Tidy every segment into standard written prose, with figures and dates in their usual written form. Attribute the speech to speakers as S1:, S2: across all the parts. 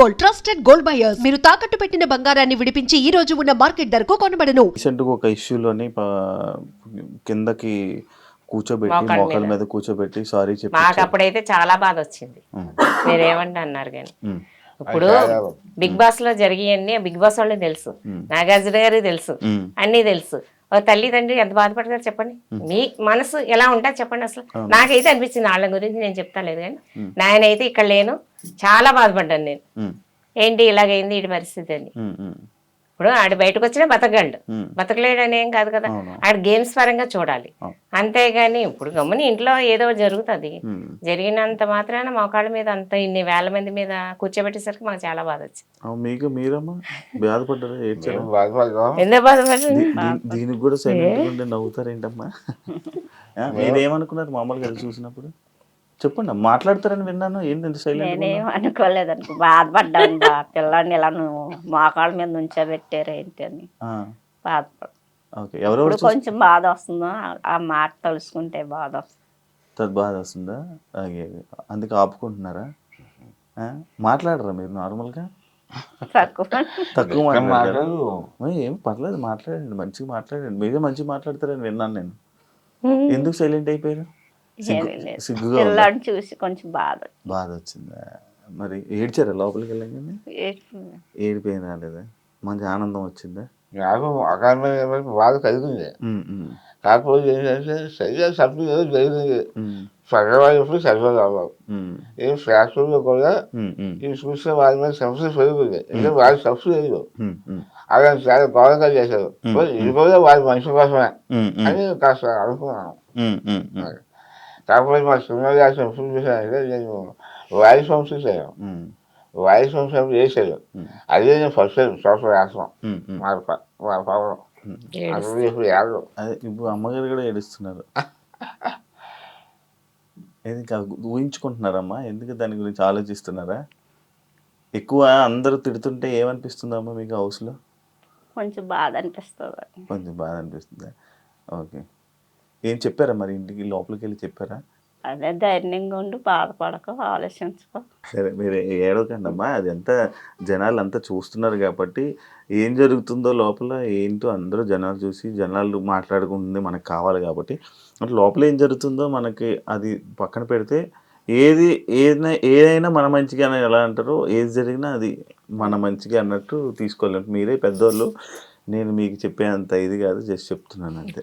S1: Gold, trusted gold buyers. మీరు తాకట్టు పెట్టిన బంగారాన్ని విడిపించి ఈ రోజు ఉన్న మార్కెట్ ధరకు కొనబడను.
S2: రీసెంట్గా ఒక ఇష్యూలోని కిందకి కూర్చోబెట్టి మోకాల మీద కూర్చోబెట్టి సారీ చెప్పి
S3: మాకు అప్పుడైతే చాలా బాధ వచ్చింది. మీరేమంటే అన్నారు కానీ ఇప్పుడు బిగ్ బాస్ లో జరిగేవన్నీ బిగ్ బాస్ వాళ్ళకి తెలుసు, నాగార్జున గారికి తెలుసు, అన్నీ తెలుసు. ఒక తల్లిదండ్రి ఎంత బాధపడతారు చెప్పండి. మీ మనసు ఎలా ఉంటుంది చెప్పండి. అసలు నాకైతే అనిపించింది, వాళ్ళ గురించి నేను చెప్తా లేదు కానీ నాయనైతే ఇక్కడ లేను, చాలా బాధపడ్డాను నేను. ఏంటి ఇలాగైంది ఈ పరిస్థితి అని. ఇప్పుడు ఆడు బయటకు వచ్చినా బతకగలడు, బతకలేడు అని ఏం కాదు కదా. ఆడు గేమ్స్ పరంగా చూడాలి అంతేగాని ఇప్పుడు గమ్ముని ఇంట్లో ఏదో జరుగుతుంది, జరిగినంత మాత్రాన మోకాళ్ళ మీద అంత ఇన్ని వేల మంది మీద కూర్చోబెట్టేసరికి మాకు చాలా బాధ వచ్చింది.
S2: మీకు మీరమ్మా బాధపడ్డారా?
S3: ఎందుకు బాధపడ్డారు?
S2: దీనికి కూడా సైలెంట్గా ఉండి నవ్వుతారేంటమ్మా? మీరేమనుకున్నారు మామూలుగా అది చూసినప్పుడు? చెప్పండి, మాట్లాడతారని విన్నాను. ఏంటంటే సైలెంట్?
S4: నేనేం అనుకోలేదు అనుకో, బాధపడ్డాను. పిల్లాడిని ఇలా నువ్వు మోకాళ్ళ మీద నుంచోబెట్టారు ఏంటి అని బాధపడ్డా. ఇప్పుడు కొంచెం బాధ వస్తుందో ఆ మాట తలుసుకుంటే బాధ వస్తుంది.
S2: బాధ వస్తుందా? అందుకే ఆపుకుంటున్నారా? మాట్లాడరా మీరు నార్మల్గా? తక్కువ మాట్లాడారు. ఏం పర్లేదు, మాట్లాడండి, మంచిగా మాట్లాడండి. మీరే మంచిగా మాట్లాడతారని విన్నాను నేను. ఎందుకు సైలెంట్ అయిపోయారు? సిగ్గుగా
S4: చూసి కొంచెం బాధ
S2: వచ్చిందా? మరి ఏడ్చారా లోపలికి వెళ్ళగానే? ఏడిపోయిన రాలేదా? మంచి ఆనందం వచ్చిందా?
S5: నాకు అకారణమైన బాధ కలిగింది. కాకపోతే ఏంటంటే సరిగ్గా సభ్యులు ఏదో జరిగింది. సగవాళ్ళు సరిగ్గా కావాలి. ఏం ఫ్యాక్టరీలో కూడా ఇవి చూస్తే వాళ్ళ మీద సమస్య పెరుగుతుంది. ఎందుకంటే వాళ్ళ సబ్సిడీ లేదు, అలా చాలా గౌరవంగా చేశారు. ఇది కూడా వాళ్ళ మనిషి కోసమే అని కాస్త అనుకున్నాను. కాకపోతే మా సినిమా రాసిన ఎప్పుడు చూసానంటే నేను వాయిస్ హోమ్స్ చూసాను. వాయిస్ హోమ్స్ చేశాడు, అదే నేను ఫస్ట్ టైం సోషల్ రాష్ట్రం మా పవన్. ఇప్పుడు
S2: ఇప్పుడు అమ్మగారు కూడా ఏడుస్తున్నారు. ఇంకా ఊహించుకుంటున్నారమ్మా? ఎందుకు దాని గురించి ఆలోచిస్తున్నారా? ఎక్కువ అందరూ తిడుతుంటే ఏమనిపిస్తుందమ్మా మీకు హౌస్లో?
S4: కొంచెం బాధ అనిపిస్తుంది.
S2: కొంచెం బాధ అనిపిస్తుందా? ఓకే. ఏం చెప్పారా మరి? ఇంటికి లోపలికి వెళ్ళి చెప్పారా?
S4: అదే ధైర్యంగా ఉండి బాధపడక ఆలోచించుకో.
S2: సరే, మీరు ఏడవకండి అమ్మా. అది అంతా జనాలు అంతా చూస్తున్నారు కాబట్టి ఏం జరుగుతుందో లోపల ఏంటో అందరూ జనాలు చూసి జనాలు మాట్లాడుకుంటుంది మనకు కావాలి కాబట్టి అంటే లోపల ఏం జరుగుతుందో మనకి అది పక్కన పెడితే ఏదైనా మన మంచిగా అని ఎలా అంటారో, ఏది జరిగినా అది మన మంచిగా అన్నట్టు తీసుకోలేము. మీరే పెద్దోళ్ళు, నేను మీకు చెప్పేంత ఇది కాదు, జస్ట్ చెప్తున్నాను అంతే.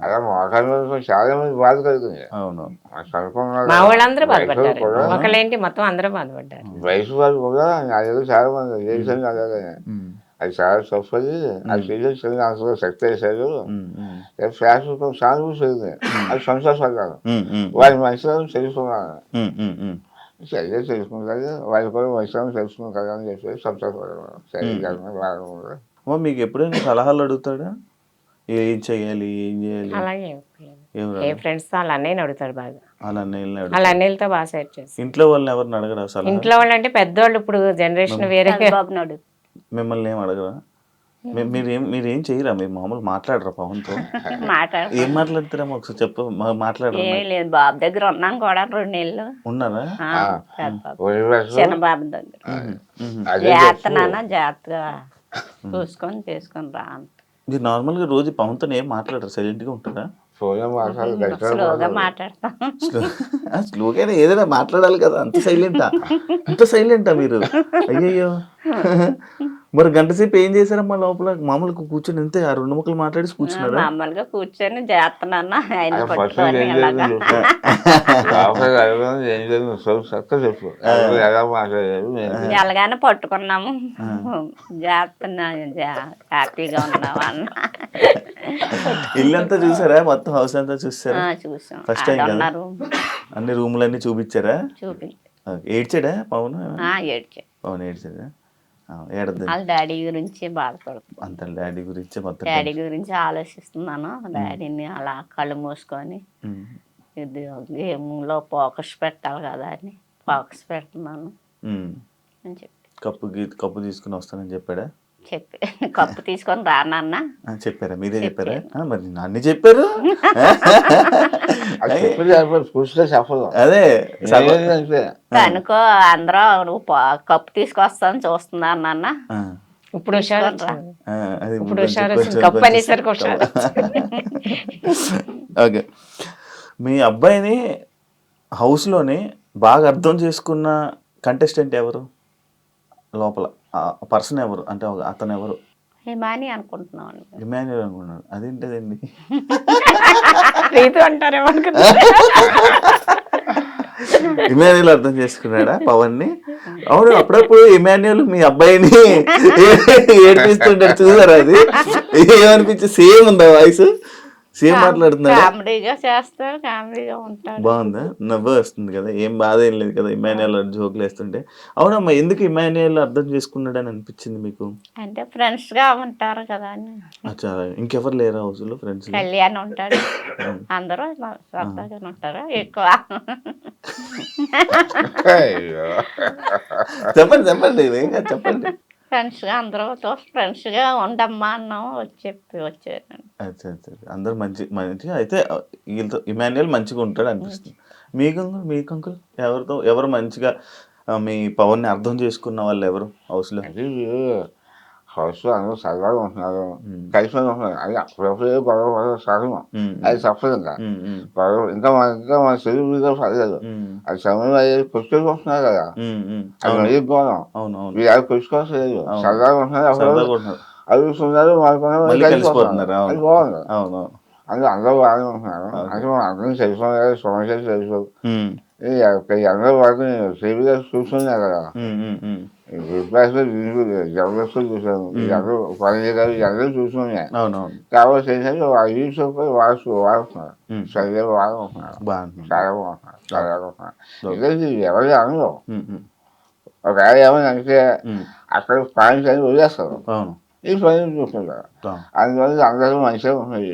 S5: అలా మోకాళ్ళ చాలా మంది బాధ కలుగుతుంది.
S2: అవును,
S3: మా వాళ్ళందరూ బాధపడ్డారు, ఒకళ్ళేంటి మొత్తం అందరూ బాధపడ్డారు.
S5: వయసు వాళ్ళు కూడా అదేదో చాలా మంది చేశాను అలాగే. అది చాలా తప్పది. అది చేసేసి అందులో శక్తి వేశారు. ఫ్యాషన్ సానుభూతి జరిగింది, అది సంతోషపడ్డాను. వారి మనుషులను తెలుసుకున్నాను. సరిగ్గా తెలుసుకుంటారు, వాళ్ళు కూడా మనుషులను తెలుసుకున్నాను కదా అని చెప్పి సంతోషపడ్డాను. సరిగ్గా
S2: మీకు ఎప్పుడైనా సలహాలు అడుగుతాడా? ఏం చెయ్యాలి, ఏం చేయాలి?
S3: అలాగే ఏ ఫ్రెండ్స్ తో వాళ్ళ అన్నయ్యని అడుగుతాడు బాగా.
S2: వాళ్ళ
S3: వాళ్ళ అన్నయ్యలతో బాగా సెట్ చేసి.
S2: ఇంట్లో వాళ్ళని ఎవరిని అడగరా సలహా?
S3: ఇంట్లో వాళ్ళు అంటే పెద్దవాళ్ళు, ఇప్పుడు జనరేషన్ వేరే.
S2: మిమ్మల్ని ఏం అడగరా? మీరేం చెయ్యరా? మీరు మామూలు మాట్లాడరా పవన్తో? ఏం మాట్లాడతారమ్మా ఒకసారి చెప్పు. మాట్లాడరా?
S4: బాబు దగ్గర ఉన్నాను కూడా 2 నెలలు
S2: ఉన్నారా?
S4: చిన్న బాబు దగ్గర జాగ్రత్త జాగ్రత్తగా చూసుకొని చేసుకొని రా.
S2: మీరు నార్మల్గా రోజు పవన్తో ఏం మాట్లాడరు? సైలెంట్గా ఉంటారా?
S4: స్లోగా మాట్లాడతాం.
S2: స్లోగానే ఏదైనా మాట్లాడాలి కదా. అంత సైలెంటా మీరు? అయ్యయ్యో. మరి గంట సేపు ఏం చేశారమ్మా లోపల? మామూలుగా కూర్చొని అంతే ఆ 2 ముక్కలు మాట్లాడి కూర్చున్నారా?
S4: మామూలుగా కూర్చొని చేస్తున్నాను ఆయన ఎలాగానే పట్టుకున్నాము. చేస్తున్నా హ్యాపీగా ఉన్నాము అన్న.
S2: ఇల్లంతా చూసారా? మొత్తం హౌస్ అంతా చూసారా?
S4: చూసాం.
S2: ఫస్ట్ టైం కదా? అన్ని రూములన్నీ చూపించారా? ఏడ్చాడా పవన్? పవన్ ఏడ్చాడా?
S4: వాళ్ళ డాడీ గురించి బాధపడుతుంది.
S2: అంత డాడీ గురించి మొత్తం
S4: డాడీ గురించి ఆలోచిస్తున్నాను. డాడీని అలా కళ్ళు మూసుకొని ఇది గేమ్లో ఫోకస్ పెట్టాలి కదా అని ఫోకస్ పెడుతున్నాను అని చెప్పి
S2: కప్పు తీసుకుని వస్తానని చెప్పాడా?
S4: చెప్పి కప్పు తీసుకొని రానన్న
S2: చెప్పారా? మీరే చెప్పారా? మరి అన్ని చెప్పారు.
S5: అది చెప్పి చూస్తే చెప్పదు.
S2: అదే
S5: అంటే
S4: అనుకో అందరూ నువ్వు కప్పు తీసుకొస్తాను చూస్తున్నా నాన్న.
S3: ఇప్పుడు హుషారు
S2: అది
S3: ఇప్పుడు హుషారు
S2: కొంచెం
S3: కప్పు అనేసరికి హుషారు.
S2: ఓకే, మీ అబ్బాయిని హౌస్లోని బాగా అర్థం చేసుకున్న కంటెస్టెంట్ ఎవరు? లోపల పర్సన్ ఎవరు అంటే అతను ఎవరు?
S4: హిమాని అనుకుంటున్నాం.
S2: ఇమాన్యుయల్ అనుకున్నాను. అదేంటదండి?
S3: రీతు అంటారేమో అనుకున్నా.
S2: ఇమాన్యుయల్ అర్థం చేసుకున్నాడా పవన్ ని? అవును, అప్పుడప్పుడు ఇమాన్యుయల్ మీ అబ్బాయిని ఏడిపిస్తుంటాడు, చూసారా? అది ఏమనిపించి సేమ్ ఉందా వాయిస్? సేమ్ మాట్లాడుతున్నాడు.
S4: కామెడీగా చేస్తాడు, కామెడీగా ఉంటాడు.
S2: బాగుందా? నవ్వు వస్తుంది కదా, ఏం బాధ ఏం లేదు కదా ఇమాన్యుయల్ జోకులు వేస్తుంటే. అవునమ్మా, ఎందుకు ఇమాన్యుయల్ అర్థం చేసుకున్నాడు అని అనిపించింది మీకు?
S4: అంటే ఫ్రెండ్స్ గా ఉంటారు కదా అని.
S2: అచ్చా, ఇంకెవరు లేరా హౌస్ లో ఫ్రెండ్స్?
S4: కళ్యాణ్ ఉంటాడు, అందరూ సరదాగా ఉంటారు ఎక్కువ.
S2: చెప్పండి చెప్పండి, ఏం కాదు, చెప్పండి.
S4: ఫ్రెండ్స్ గా అందరూ ఫ్రెండ్స్ గా ఉండమ్మా అన్నాము, వచ్చారు.
S2: అచ్చా అచ్చా, అందరు మంచిగా అయితే వీళ్ళతో ఇమాన్యుయల్ మంచిగా ఉంటాడు అనిపిస్తుంది. మీకు అంకుల్ ఎవరు మంచిగా మీ పవన్ ని అర్థం చేసుకున్న వాళ్ళు ఎవరు హౌస్ లో?
S5: హౌస్ లో అందరూ సరదాగా ఉంటున్నారు, కలిసి ఉంటున్నారు. అది అప్పుడప్పుడు గొడవ సహజం, అది తప్పదు. ఇంకా గొడవ ఇంకా మన తెలుగు మీద పడలేదు. అది సమయం అయ్యేది కొట్టుకొని వస్తున్నారు కదా, అది మరీ గౌరవం. మీరు అది కొట్టుకోవట్లేదు, సరదాగా ఉంటున్నారు, అడుగుతున్నారు,
S2: కలిసిపోతున్నారు.
S5: అది బాగుంది. అందరూ బాగానే ఉంటున్నారు. అంటే మనం అందరం తెలుసుకోవాలి, సమస్యలు తెలుసుకో. అందరూ వాటిని టీవీగా చూస్తున్నారు కదా, విప్లాస్లో జబర్దస్త్ చూసాను, అందరూ పని గారు అందరూ చూస్తున్నాయి. కాబట్టి ఏంటంటే వాళ్ళు యూట్యూబ్ వాడుతున్నారు, సరిగ్గా వాడుకుంటున్నారు, చాలా బాగుంటున్నారు, చాలా బాగుంటున్నారు. ఎందుకంటే ఎవరి అనుభవం ఒకవేళ ఏమైనా అంటే అక్కడ పాయింట్స్ అని వదిలేస్తారు, ఈ పని చూస్తుంటారు. అందువల్ల అందరూ మంచిగా ఉంటున్నారు.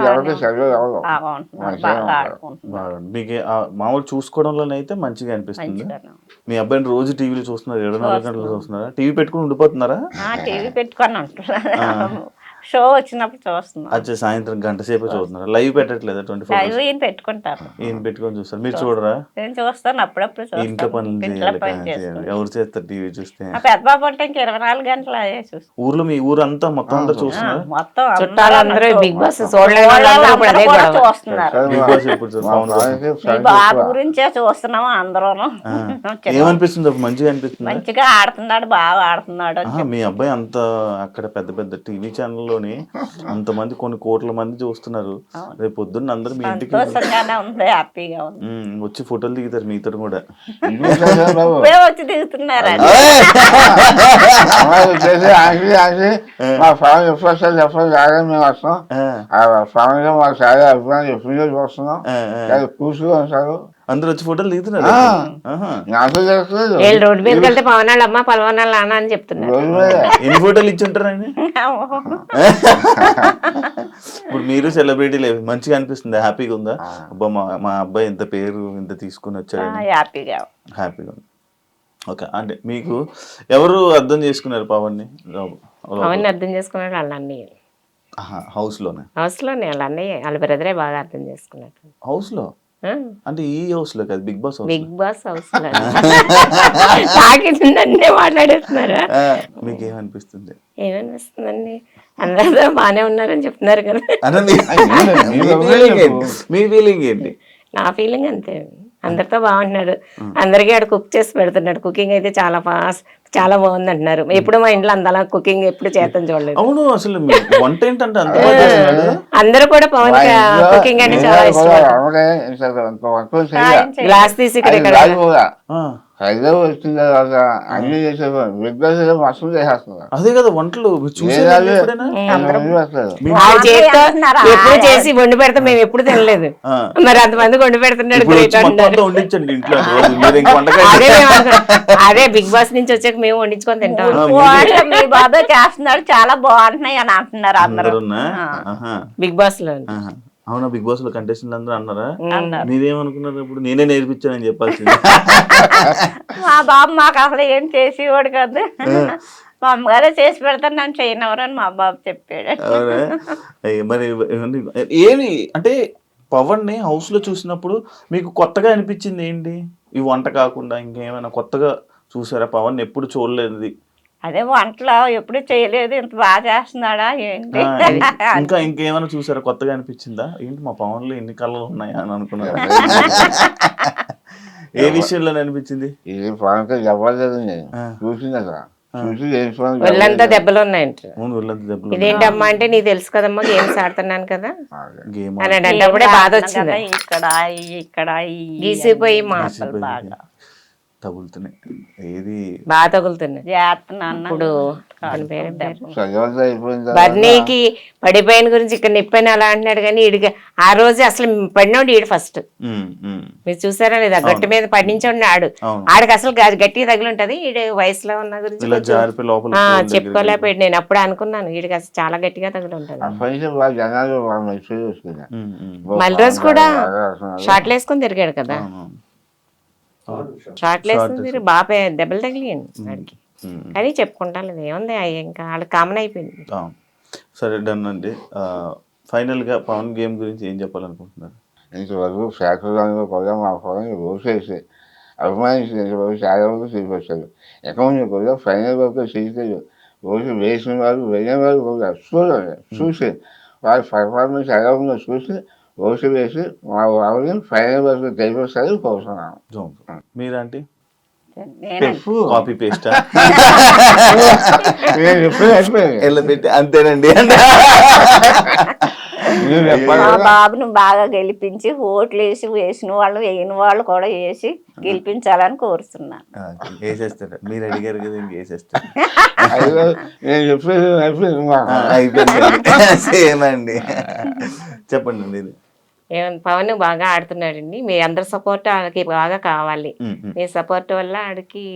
S5: ఎవరికి సరిగ్గా ఎవరు
S2: మీకు మామూలు చూసుకోవడంలోనైతే మంచిగా అనిపిస్తుంది. మీ అబ్బాయిని రోజు టీవీలో చూస్తున్నారు, 24 గంటలు చూస్తున్నారా? టీవీ పెట్టుకుని ఉండిపోతున్నారా?
S4: టీవీ పెట్టుకొని ఉంటున్నారు, షో వచ్చినప్పుడు చూస్తున్నాం.
S2: అచ్చా, సాయంత్రం గంట సేపు చూస్తున్నారా? లైవ్ పెట్టట్లేదా? 24
S4: ఈయన పెట్టుకుంటారు,
S2: ఈయన పెట్టుకొని చూస్తారు, మీరు చూడరా?
S4: నేను చూస్తాను అప్పుడప్పుడు.
S2: ఇంట్లో పనులు చేయాలి, ఎవరు చేస్తారు టీవీ చూస్తే?
S4: పెద్ద బాబు అంటే ఇంక 24 గంటలు అదే చూస్తాను.
S2: ఊర్లో మీ ఊరు అంతా మొత్తం అందరూ చూస్తున్నారు,
S4: మొత్తం
S3: చుట్టాలందరూ బిగ్ బాస్
S4: చూస్తున్నారు.
S2: బిగ్ బాస్ ఎప్పుడు చూస్తారు?
S4: మీ బాబు గురించే చూస్తున్నాము అందరూ.
S2: ఏమనిపిస్తుంది? మంచిగా అనిపిస్తుంది,
S4: మంచిగా ఆడుతున్నాడు, బాగా ఆడుతున్నాడు.
S2: మీ అబ్బాయి అంత అక్కడ పెద్ద పెద్ద టీవీ ఛానల్లోని అంతమంది కొన్ని కోట్ల మంది చూస్తున్నారు. రేపు పొద్దున్న అందరు మీ ఇంటికి
S4: ఉంది, హ్యాపీగా ఉంది.
S2: వచ్చి ఫోటోలు దిగుతారు మీతో కూడా.
S4: వచ్చి దిగుతున్నారు.
S5: మా ఫ్యామిలీ ఎప్పుడు వస్తారు చెప్పండి, రాగానే మేము వస్తాం. ఆ ఫ్యామిలీలో మాకు చాలా అభిప్రాయం ఎప్పుడు చూస్తున్నాం, కూర్చుని ఉంటారు,
S2: అందరూ వచ్చి ఫోటోలు దిగుతున్నారు.
S5: నాకు తెలుస్తుంది.
S3: రోడ్డు మీదకి వెళ్తే పవన్ వాళ్ళ అమ్మ పలవన్ వాళ్ళ నాన్న అని చెప్తున్నారు.
S2: ఎన్ని ఫోటోలు ఇచ్చి ఉంటారండి? ఇప్పుడు మీరు సెలబ్రిటీ మంచిగా అనిపిస్తుంది, హ్యాపీగా ఉందా? అబ్బా మా అబ్బాయి ఇంత పేరు ఇంత తీసుకుని వచ్చాడు, హ్యాపీగా ఉంది. ఓకే, అంటే మీకు ఎవరు అర్థం చేసుకున్నారు పవన్ ని?
S3: పవన్ అర్థం చేసుకున్నాడు వాళ్ళ అన్నయ్య.
S2: హౌస్ లోనే
S3: వాళ్ళ అన్నయ్య వాళ్ళ బ్రదరే బాగా అర్థం చేసుకున్నాడు.
S2: హౌస్ లో అంటే ఈ హౌస్ లో కాదు, బిగ్ బాస్
S3: హౌస్ లో నన్నే మాట్లాడేస్తున్నారా?
S2: మీకు ఏమనిపిస్తుంది?
S3: ఏమనిపిస్తుందండి, అందరితో బాగానే ఉన్నారని చెప్తున్నారు కదా.
S2: మీ ఫీలింగ్ ఏంటి?
S3: నా ఫీలింగ్ అంతే, అందరితో బాగుంటున్నాడు. అందరికీ ఆడ కుక్ చేసి పెడుతున్నాడు. కుకింగ్ అయితే చాలా ఫాస్ట్, చాలా బాగుంది అంటున్నారు. ఎప్పుడు మా ఇంట్లో అందలా కుకింగ్ ఎప్పుడు చేతం చూడలేదు.
S2: అవును, అసలు వంట ఏంటంటే
S3: అందరూ కూడా పవన్ కుకింగ్ అంటే చాలా ఇష్టం. గ్లాస్ తీసి ఇక్కడ
S5: హైదరాబాద్ వచ్చిన తర్వాత అన్ని చేసేవారు, బిగ్ బాస్ మస్తు చేసేస్తున్నారు.
S2: అదే కదా వంటలు
S3: ఎప్పుడు చేసి వండి పెడతాం, మేము ఎప్పుడు తినలేదు. మరి అంతమంది వండి పెడుతున్నాడు. అదే బిగ్ బాస్ నుంచి వచ్చాక మేము వండించుకొని తింటాం.
S4: మీ బాబాయ్ చేస్తున్నాడు, చాలా బాగుంటున్నాయి అని అంటున్నారు అందరూ
S3: బిగ్ బాస్ లో.
S2: అవునా, బిగ్ బాస్ లో కంటెస్టెంట్ అందరూ అన్నారా? మీరేమనుకున్నారు? ఇప్పుడు నేనే నేర్పించానని చెప్పాల్సింది.
S4: మా బాబు మాకు అసలు ఏం చేసేవాడు కదా. మా అమ్మగారే చేసి పెడతాను నన్ను చేయనవరు అని మా బాబు చెప్పాడు.
S2: అవునా? మరి ఏమి అంటే పవన్ని హౌస్ లో చూసినప్పుడు మీకు కొత్తగా అనిపించింది ఏంటి? ఈ వంట కాకుండా ఇంకేమైనా కొత్తగా చూసారా? పవన్ ఎప్పుడు చూడలేదు.
S4: అదే వంటలో ఎప్పుడు చేయలేదు, ఇంత బాగా చేస్తున్నాడా ఏంటి.
S2: ఇంకా ఇంకేమైనా చూసారా? కొత్తగా అనిపించిందా? ఏంటి మా పవన్ లో ఎన్ని కళలు ఉన్నాయా అని అనుకున్నారా? ఏ విషయంలో అనిపించింది?
S5: ఇది పవన్కి చెప్పలేదు నేను చూసింది అసలు చూసి
S3: ఒళ్ళంతా దెబ్బలు ఉన్నాయంట.
S2: అవును, ఒళ్ళంతా దెబ్బలు.
S3: ఇదేంటమ్మా అంటే నీకు తెలుసు కదమ్మా గేమ్స్ ఆడుతున్నాను కదా
S2: గేమ్
S3: అని అన్నప్పుడే బాధ వచ్చింది.
S4: ఇక్కడ
S3: గీసిపోయి మా
S4: బాగా
S2: తగులుతున్నాయి. ఏది
S3: బాగా తగులుతున్నాయి. ఇప్పుడు బర్నీకి పడిపోయిన గురించి ఇక్కడ నిప్పని అలా అంటున్నాడు కానీ ఈడికి ఆ రోజు అసలు పడినోడు ఈడు ఫస్ట్. మీరు చూసారా లేదా? గట్టి మీద పడించండి ఆడికి అసలు గట్టిగా తగిలింటది. ఈడు వయసులో ఉన్న గురించి చెప్పుకోలేకపోయాడు. నేను అప్పుడే అనుకున్నాను ఈడికి అసలు చాలా గట్టిగా తగిలి ఉంటది. మళ్ళీ రోజు కూడా షార్ట్లు వేసుకొని తిరిగాడు కదా, షార్ట్లు వేసుకొని తిరిగి బాగా దెబ్బలు తగిలియండి వాడికి. కానీ చెప్పుకుంటాను లేదు, ఏముంది ఇంకా వాళ్ళకి కామన్ అయిపోయింది.
S2: సరే, డన్ అండి. ఫైనల్ గా పవన్ గేమ్ గురించి ఏం చెప్పాలనుకుంటున్నారు?
S5: ఇంతవరకు శాఖలో కూడా మా పవన్ రోజేసి అభిమానించి చాలా వరకు తీసుకొచ్చారు. అకౌంట్ కూడా ఫైనల్ వరకు చేసేది రోజు వేసిన వాళ్ళు వెళ్ళిన వాళ్ళు కూడా చూసి వాళ్ళ పర్ఫార్మెన్స్ ఎలా ఉందో చూసి రోజు వేసి మా వాళ్ళని ఫైనల్ వరకు తెలిపిస్తారు కోరుతున్నాను.
S2: మీరంటే కాపీ పేస్ట్ పెట్టి అంతేనండి.
S4: మా బాబును బాగా గెలిపించి ఓట్లు వేసిన వాళ్ళు వేయని వాళ్ళు కూడా వేసి గెలిపించాలని కోరుతున్నాను.
S2: వేసేస్తారు, మీరు అడిగారు కదా, వేసేస్తారు. సేమ్ అండి. చెప్పండి మీరు.
S3: పవన్ బాగా ఆడుతున్నాడండి, మీ అందరి సపోర్ట్ ఆడికి బాగా కావాలి. మీ సపోర్ట్ వల్ల ఆడికి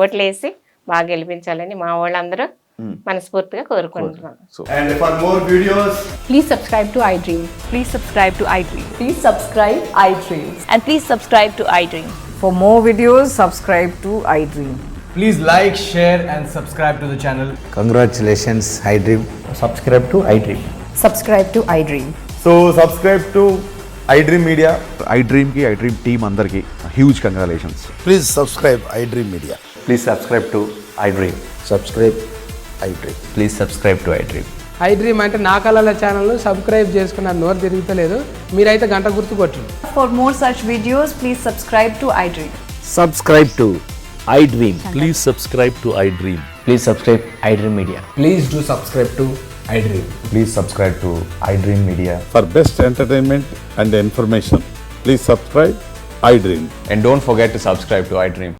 S3: ఓట్లేసి బాగా గెలిపించాలని మా వాళ్ళందరూ మనస్ఫూర్తిగా కోరుకుంటున్నాం.
S6: And for more videos,
S7: please subscribe to iDream.
S8: Please subscribe to iDream.
S7: Please subscribe iDream.
S8: And please subscribe to iDream.
S7: For more videos, subscribe to iDream.
S6: please like, share and subscribe to the channel.
S9: Congratulations, iDream.
S10: Subscribe to iDream.
S7: Subscribe to iDream.
S10: So subscribe to iDream Media. iDream ki iDream team andarki huge congratulations.
S9: Please subscribe iDream Media.
S10: Please subscribe to iDream.
S9: Subscribe iDream.
S10: Please subscribe to iDream.
S11: iDream అంటే నా కళల ఛానల్ను subscribe చేసుకున్న నోరు తిరుగుతలేదు, మీరైతే గంట గుర్తు కొట్టండి.
S8: For more such videos, please subscribe to iDream.
S9: Subscribe to iDream.
S12: Please subscribe to iDream.
S10: Please subscribe iDream Media.
S11: Please do subscribe to iDream.
S10: Please subscribe to iDream Media.
S12: For best entertainment and information, please subscribe iDream.
S10: And don't forget to subscribe to iDream.